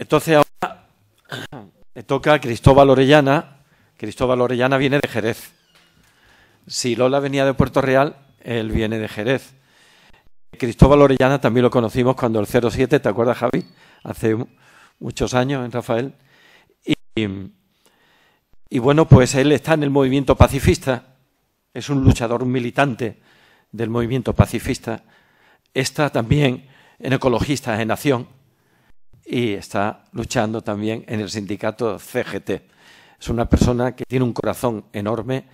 Entonces ahora le toca a Cristóbal Orellana. Cristóbal Orellana viene de Jerez. Si Lola venía de Puerto Real, él viene de Jerez. Cristóbal Orellana también lo conocimos cuando el 07, ¿te acuerdas, Javi? Hace muchos años en Rafael. Y bueno, pues él está en el movimiento pacifista, es un luchador, un militante del movimiento pacifista, está también en Ecologistas en Acción y está luchando también en el sindicato CGT. Es una persona que tiene un corazón enorme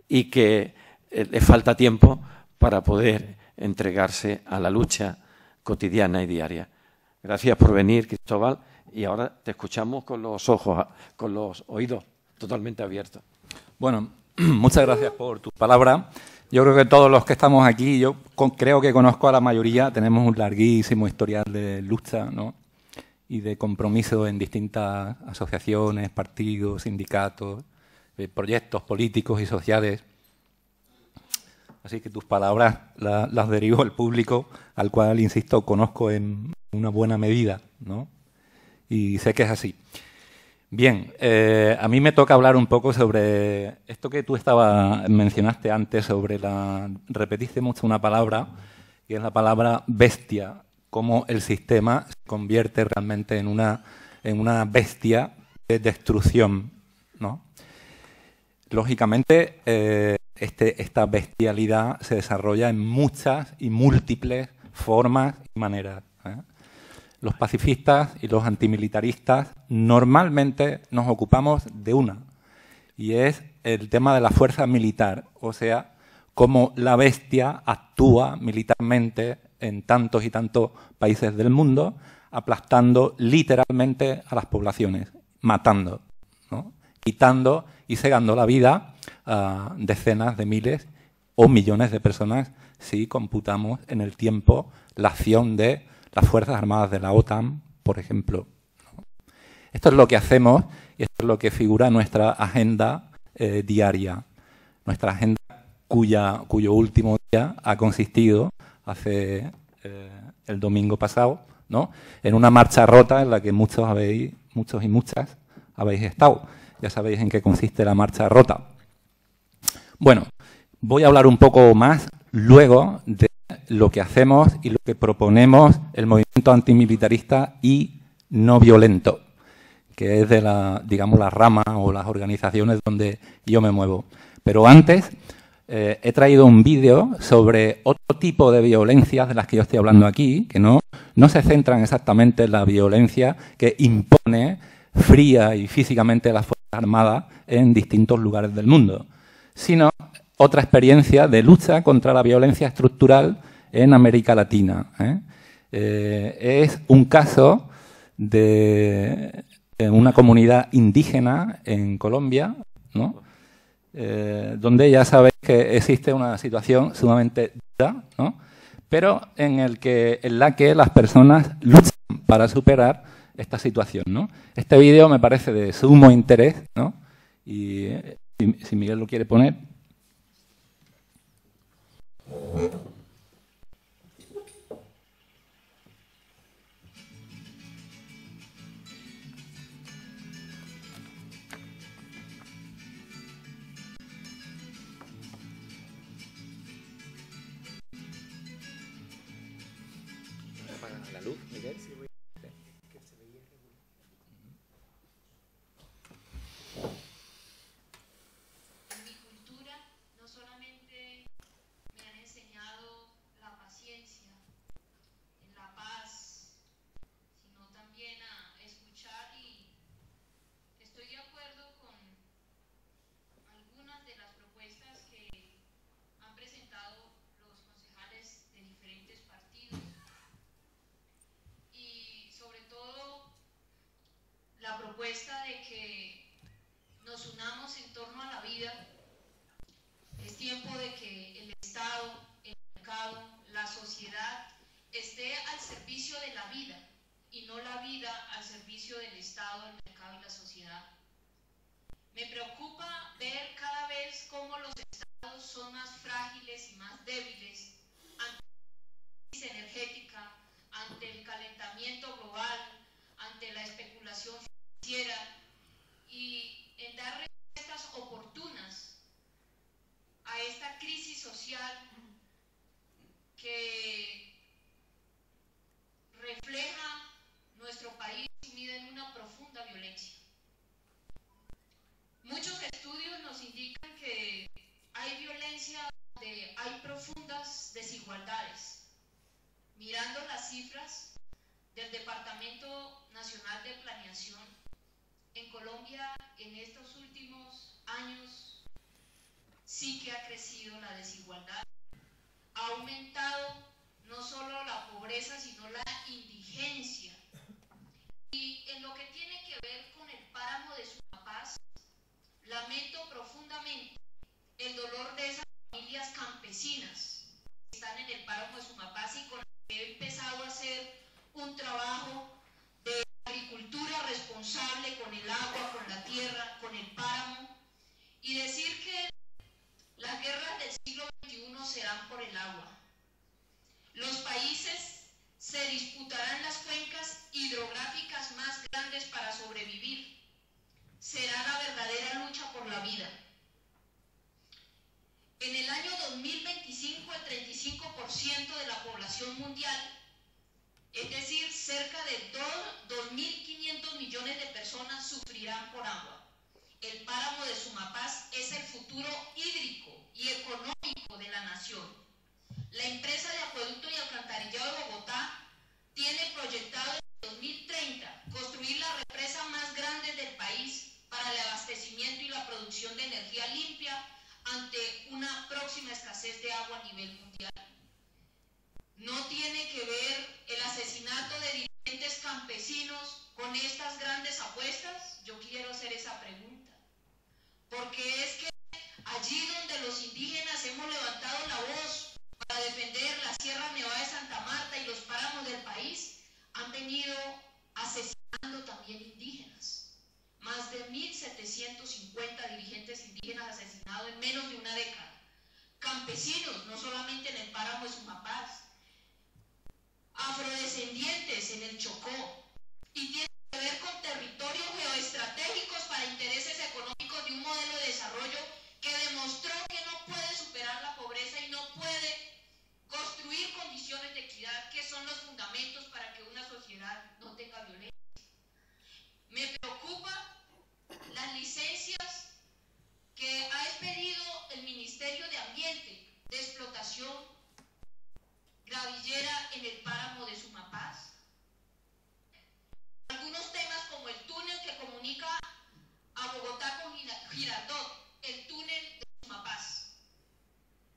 y que le falta tiempo para poder entregarse a la lucha cotidiana y diaria. Gracias por venir, Cristóbal, y ahora te escuchamos con los ojos, con los oídos totalmente abiertos. Bueno, muchas gracias por tus palabras. Yo creo que todos los que estamos aquí, yo creo que conozco a la mayoría, tenemos un larguísimo historial de lucha, ¿no? Y de compromiso en distintas asociaciones, partidos, sindicatos, proyectos políticos y sociales. Así que tus palabras las derivo al público, al cual, insisto, conozco en una buena medida, ¿no? Y sé que es así. Bien, a mí me toca hablar un poco sobre esto que tú mencionaste antes, repetiste mucho una palabra, que es la palabra bestia, cómo el sistema se convierte realmente en una bestia de destrucción, ¿no? Lógicamente, esta bestialidad se desarrolla en muchas y múltiples formas y maneras, ¿eh? Los pacifistas y los antimilitaristas normalmente nos ocupamos de una, y es el tema de la fuerza militar, o sea, cómo la bestia actúa militarmente en tantos y tantos países del mundo, aplastando literalmente a las poblaciones, matando, ¿no? Quitando y cegando la vida a decenas de miles o millones de personas si computamos en el tiempo la acción de las Fuerzas Armadas de la OTAN, por ejemplo, ¿no? Esto es lo que hacemos y esto es lo que figura en nuestra agenda diaria. Nuestra agenda cuyo último día ha consistido, hace el domingo pasado, ¿no?, en una marcha rota en la que muchos y muchas habéis estado. Ya sabéis en qué consiste la marcha rota. Bueno, voy a hablar un poco más luego de lo que hacemos y lo que proponemos el movimiento antimilitarista y no violento, que es de la rama o las organizaciones donde yo me muevo. Pero antes he traído un vídeo sobre otro tipo de violencias de las que yo estoy hablando aquí, que no se centran exactamente en la violencia que impone fría y físicamente las Fuerzas Armadas en distintos lugares del mundo, sino otra experiencia de lucha contra la violencia estructural en América Latina, ¿eh? Es un caso de una comunidad indígena en Colombia, ¿no?, donde ya sabéis que existe una situación sumamente dura, ¿no?, pero en la que las personas luchan para superar esta situación, ¿no? Este vídeo me parece de sumo interés, ¿no? Y si Miguel lo quiere poner. ¿La luz, Miguel? La propuesta de que nos unamos en torno a la vida. Es tiempo de que el Estado, el mercado, la sociedad esté al servicio de la vida y no la vida al servicio del Estado, el mercado y la sociedad. Me preocupa ver cada vez cómo los estados son más frágiles y más débiles ante la crisis energética, ante el calentamiento global, ante la especulación financiera y en dar respuestas oportunas a esta crisis social que refleja nuestro país sumido en una profunda violencia. Muchos estudios nos indican que hay violencia donde hay profundas desigualdades. Mirando las cifras del Departamento Nacional de Planeación, en Colombia en estos últimos años sí que ha crecido la desigualdad. Ha aumentado no solo la pobreza, sino la indigencia. Y en lo que tiene que ver con el páramo de Sumapaz, lamento profundamente el dolor de esas familias campesinas que están en el páramo de Sumapaz y con las que he empezado a hacer un trabajo de agricultura responsable con el agua, con la tierra, con el páramo, y decir que las guerras del siglo XXI se dan por el agua. Los países se disputarán las cuencas hidrográficas más grandes para sobrevivir. Será la verdadera lucha por la vida. En el año 2025, el 35% de la población mundial, es decir, cerca de 2.500 millones de personas, sufrirán por agua. El páramo de Sumapaz es el futuro hídrico y económico de la nación. La empresa de acueducto y alcantarillado de Bogotá tiene proyectado en 2030 construir la represa más grande del país para el abastecimiento y la producción de energía limpia ante una próxima escasez de agua a nivel mundial. ¿No tiene que ver el asesinato de dirigentes campesinos con estas grandes apuestas? Yo quiero hacer esa pregunta. Porque es que allí donde los indígenas hemos levantado la voz para defender la Sierra Nevada de Santa Marta y los páramos del país, han venido asesinando también indígenas. Más de 1.750 dirigentes indígenas asesinados en menos de una década. Campesinos, no solamente en el páramo de Sumapaz, afrodescendientes en el Chocó, y tiene que ver con territorios geoestratégicos para intereses económicos de un modelo de desarrollo que demostró que no puede superar la pobreza y no puede construir condiciones de equidad que son los fundamentos para que una sociedad no tenga violencia. Me preocupa las licencias que ha expedido el Ministerio de Ambiente de explotación gravillera en el páramo de Sumapaz. Algunos temas como el túnel que comunica a Bogotá con Girardot, el túnel de Sumapaz.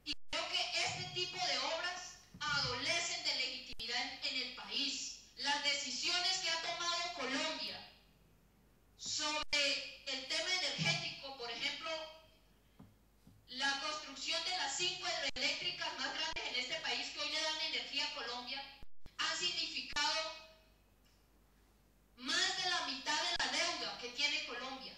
Y creo que este tipo de obras adolecen de legitimidad en el país. Las decisiones que ha tomado Colombia sobre el tema energético, por ejemplo, la construcción de las 5 hidroeléctricas más grandes en este país que hoy le dan energía a Colombia, han significado más de la mitad de la deuda que tiene Colombia.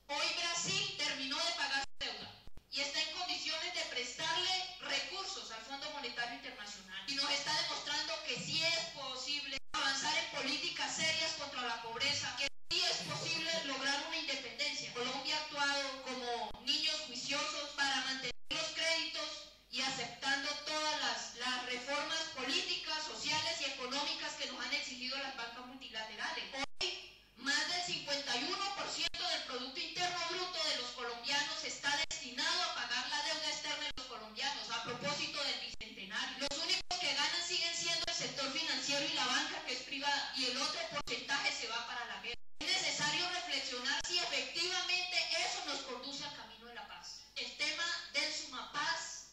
Hoy Brasil terminó de pagar su deuda y está en condiciones de prestarle recursos al Fondo Monetario Internacional. Y nos está demostrando que sí es posible avanzar en políticas serias contra la pobreza, que sí es posible lograr una independencia. Colombia ha actuado como niños juiciosos para mantener los créditos y aceptando todas las reformas políticas, sociales y económicas que nos han exigido las bancas multilaterales. Hoy, más del 51% del Producto Interno Bruto de los colombianos está destinado a pagar la deuda externa de los colombianos, a propósito del Bicentenario. Los únicos que ganan siguen siendo el sector financiero y la banca, que es privada, y el otro porcentaje se va para la guerra. Es necesario reflexionar si efectivamente eso nos conduce al camino de la paz. El tema del Sumapaz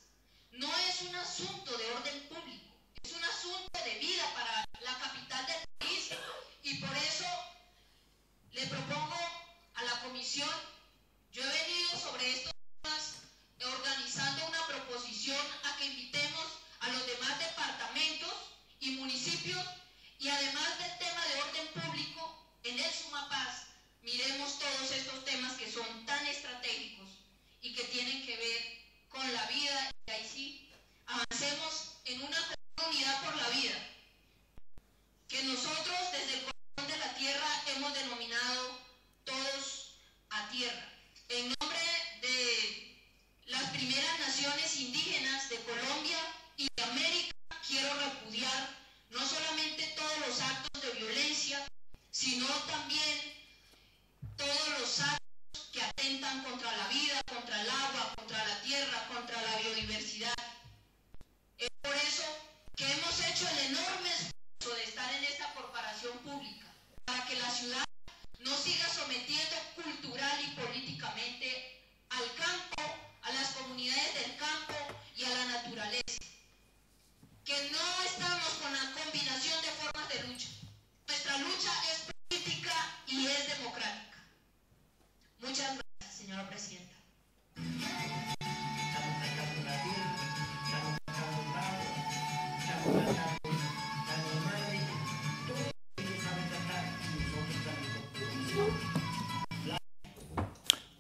no es un asunto de orden público, es un asunto de vida para la capital del país, y por eso le propongo a la comisión, yo he venido sobre estos temas organizando una proposición a que invitemos a los demás departamentos y municipios, y además del tema de orden público, en el Sumapaz miremos todos estos temas que son tan estratégicos y que tienen que ver con la vida, y ahí sí avancemos en una unidad por la vida, que nosotros desde el corazón de la tierra hemos denominado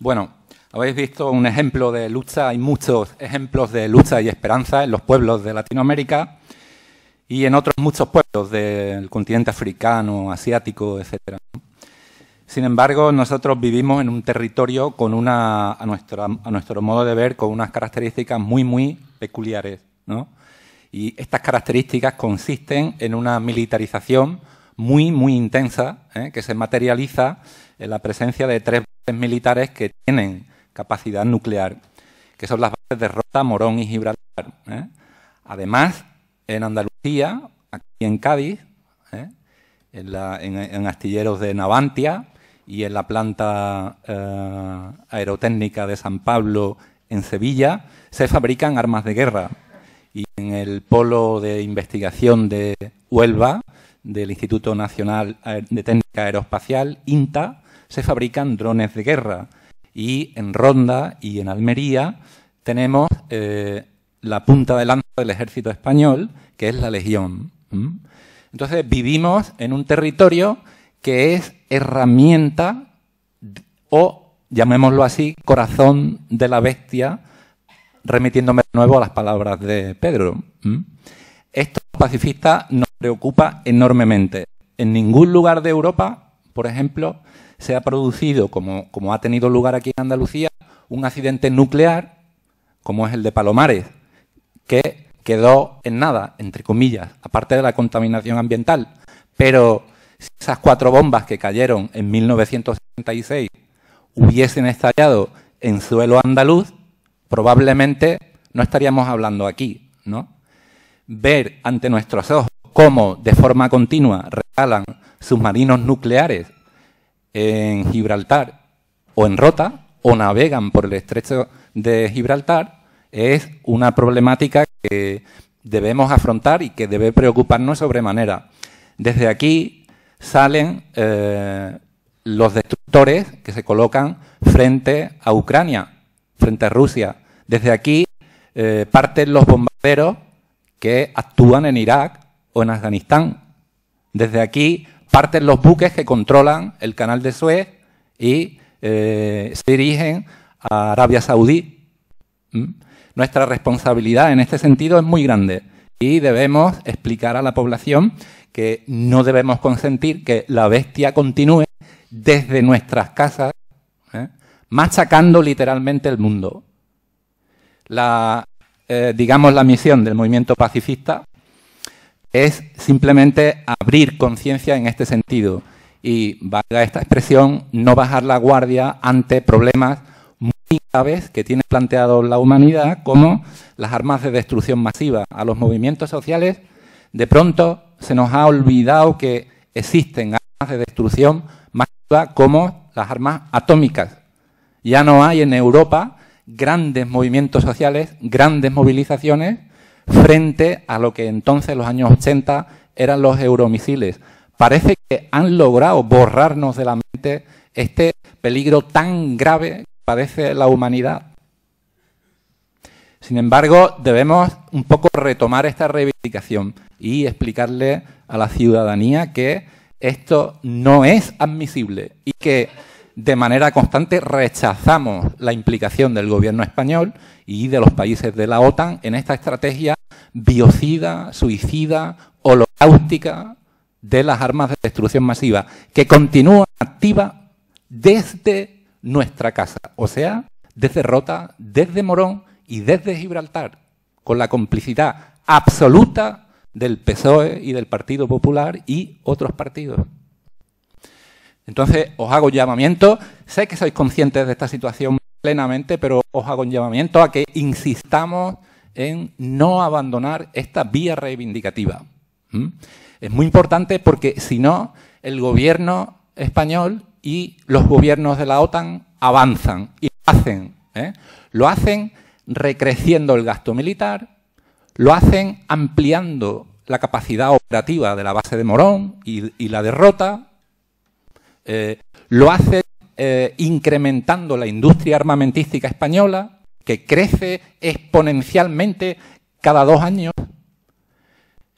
Bueno, habéis visto un ejemplo de lucha, hay muchos ejemplos de lucha y esperanza en los pueblos de Latinoamérica y en otros muchos pueblos del continente africano, asiático, etcétera. Sin embargo, nosotros vivimos en un territorio con a nuestro modo de ver, con unas características muy, muy peculiares, ¿no? Y estas características consisten en una militarización muy, muy intensa, que se materializa en la presencia de 3 bases militares que tienen capacidad nuclear, que son las bases de Rota, Morón y Gibraltar. Además, en Andalucía, aquí en Cádiz, en astilleros de Navantia y en la planta aerotécnica de San Pablo, en Sevilla, se fabrican armas de guerra. Y en el polo de investigación de Huelva, del Instituto Nacional de Técnica Aeroespacial, INTA, se fabrican drones de guerra. Y en Ronda y en Almería tenemos la punta de lanza del ejército español, que es la Legión. Entonces vivimos en un territorio que es herramienta o, llamémoslo así, corazón de la bestia, remitiéndome de nuevo a las palabras de Pedro. Esto a los pacifistas nos preocupa enormemente. En ningún lugar de Europa, por ejemplo, se ha producido, como ha tenido lugar aquí en Andalucía, un accidente nuclear, como es el de Palomares, que quedó en nada, entre comillas, aparte de la contaminación ambiental. Pero si esas 4 bombas que cayeron en 1976 hubiesen estallado en suelo andaluz, probablemente no estaríamos hablando aquí, ¿no? Ver ante nuestros ojos cómo de forma continua regalan submarinos nucleares en Gibraltar o en Rota o navegan por el estrecho de Gibraltar es una problemática que debemos afrontar y que debe preocuparnos sobremanera. Desde aquí salen los destructores que se colocan frente a Ucrania, frente a Rusia. Desde aquí parten los bombarderos que actúan en Irak o en Afganistán. Desde aquí parten los buques que controlan el canal de Suez y se dirigen a Arabia Saudí. Nuestra responsabilidad en este sentido es muy grande y debemos explicar a la población que no debemos consentir que la bestia continúe desde nuestras casas, machacando literalmente el mundo. Digamos, la misión del movimiento pacifista es simplemente abrir conciencia en este sentido y, valga esta expresión, no bajar la guardia ante problemas muy graves que tiene planteado la humanidad, como las armas de destrucción masiva. A los movimientos sociales, de pronto, se nos ha olvidado que existen armas de destrucción masiva como las armas atómicas. Ya no hay en Europa grandes movimientos sociales, grandes movilizaciones frente a lo que entonces, en los años 80, eran los euromisiles. Parece que han logrado borrarnos de la mente este peligro tan grave que padece la humanidad. Sin embargo, debemos un poco retomar esta reivindicación y explicarle a la ciudadanía que esto no es admisible y que de manera constante rechazamos la implicación del gobierno español y de los países de la OTAN en esta estrategia biocida, suicida, holocaustica de las armas de destrucción masiva, que continúa activa desde nuestra casa, o sea, desde Rota, desde Morón y desde Gibraltar, con la complicidad absoluta del PSOE y del Partido Popular y otros partidos. Entonces, os hago un llamamiento. Sé que sois conscientes de esta situación plenamente, pero os hago un llamamiento a que insistamos en no abandonar esta vía reivindicativa. Es muy importante porque, si no, el gobierno español y los gobiernos de la OTAN avanzan y lo hacen recreciendo el gasto militar, lo hacen ampliando la capacidad operativa de la base de Morón y la de Rota, lo hace incrementando la industria armamentística española, que crece exponencialmente cada 2 años.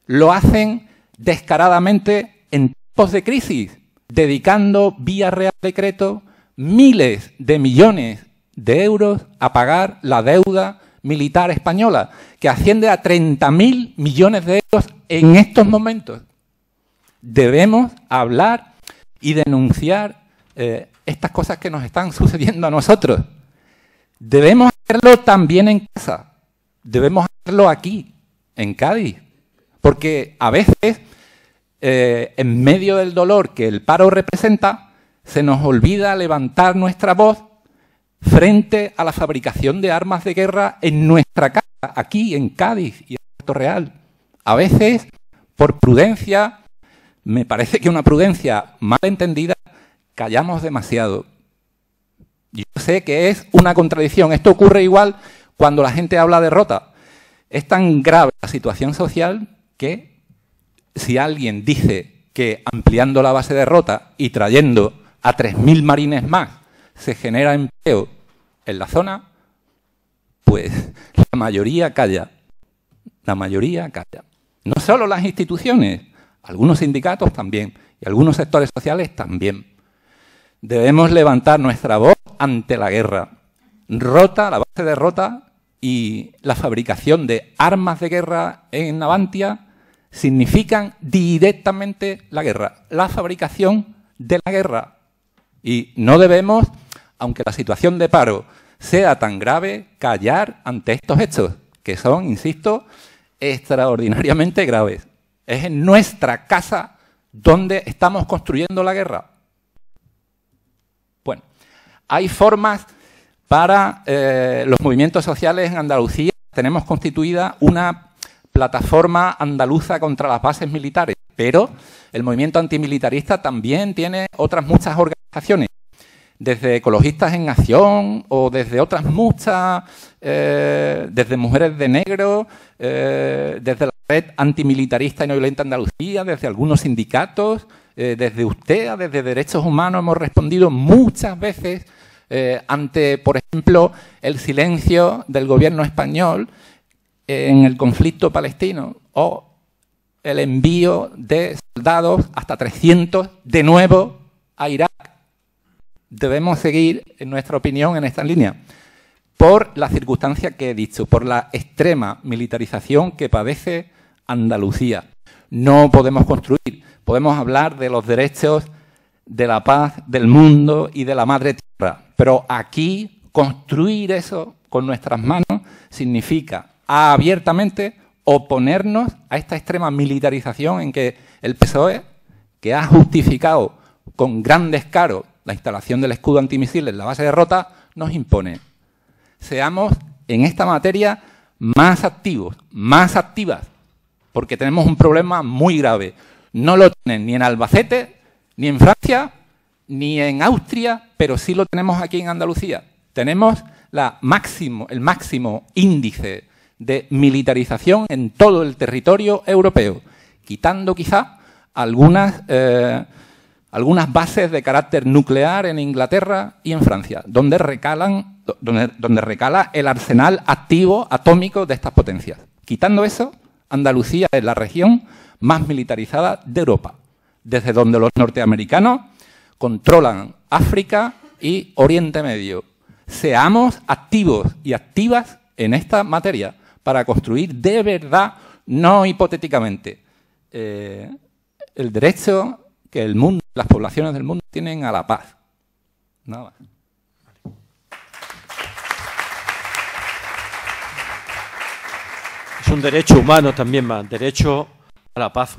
Lo hacen descaradamente en tiempos de crisis, dedicando vía Real Decreto miles de millones de euros a pagar la deuda militar española, que asciende a 30.000 millones de euros en estos momentos. Debemos hablar y denunciar estas cosas que nos están sucediendo a nosotros. Debemos hacerlo también en casa. Debemos hacerlo aquí, en Cádiz. Porque a veces, en medio del dolor que el paro representa, se nos olvida levantar nuestra voz frente a la fabricación de armas de guerra en nuestra casa, aquí en Cádiz y en Puerto Real. A veces, por prudencia, me parece que una prudencia mal entendida, callamos demasiado. Yo sé que es una contradicción. Esto ocurre igual cuando la gente habla de derrota. Es tan grave la situación social que si alguien dice que ampliando la base de Rota y trayendo a 3.000 marines más se genera empleo en la zona, pues la mayoría calla. La mayoría calla. No solo las instituciones, algunos sindicatos también y algunos sectores sociales también. Debemos levantar nuestra voz ante la guerra. Rota, la base de Rota y la fabricación de armas de guerra en Navantia significan directamente la guerra, la fabricación de la guerra. Y no debemos, aunque la situación de paro sea tan grave, callar ante estos hechos, que son, insisto, extraordinariamente graves. Es en nuestra casa donde estamos construyendo la guerra. Bueno, hay formas para los movimientos sociales en Andalucía. Tenemos constituida una plataforma andaluza contra las bases militares, pero el movimiento antimilitarista también tiene otras muchas organizaciones, desde Ecologistas en Acción o desde otras muchas, desde Mujeres de Negro, desde la Red Antimilitarista y No Violenta Andalucía, desde algunos sindicatos, desde USTEA, desde Derechos Humanos. Hemos respondido muchas veces ante, por ejemplo, el silencio del gobierno español en el conflicto palestino o el envío de soldados, hasta 300, de nuevo a Irak. Debemos seguir, en nuestra opinión, en esta línea, por la circunstancia que he dicho, por la extrema militarización que padece Andalucía. No podemos construir, podemos hablar de los derechos, de la paz, del mundo y de la madre tierra, pero aquí construir eso con nuestras manos significa abiertamente oponernos a esta extrema militarización en que el PSOE, que ha justificado con gran descaro la instalación del escudo antimisiles en la base de Rota, nos impone. Seamos en esta materia más activos, más activas, porque tenemos un problema muy grave. No lo tienen ni en Albacete, ni en Francia, ni en Austria, pero sí lo tenemos aquí en Andalucía. Tenemos el máximo índice de militarización en todo el territorio europeo, quitando quizá algunas bases de carácter nuclear en Inglaterra y en Francia, donde recala el arsenal activo atómico de estas potencias. Quitando eso, Andalucía es la región más militarizada de Europa, desde donde los norteamericanos controlan África y Oriente Medio. Seamos activos y activas en esta materia para construir de verdad, no hipotéticamente, el derecho que el mundo, las poblaciones del mundo tienen a la paz. Nada más. Es un derecho humano también, más derecho a la paz.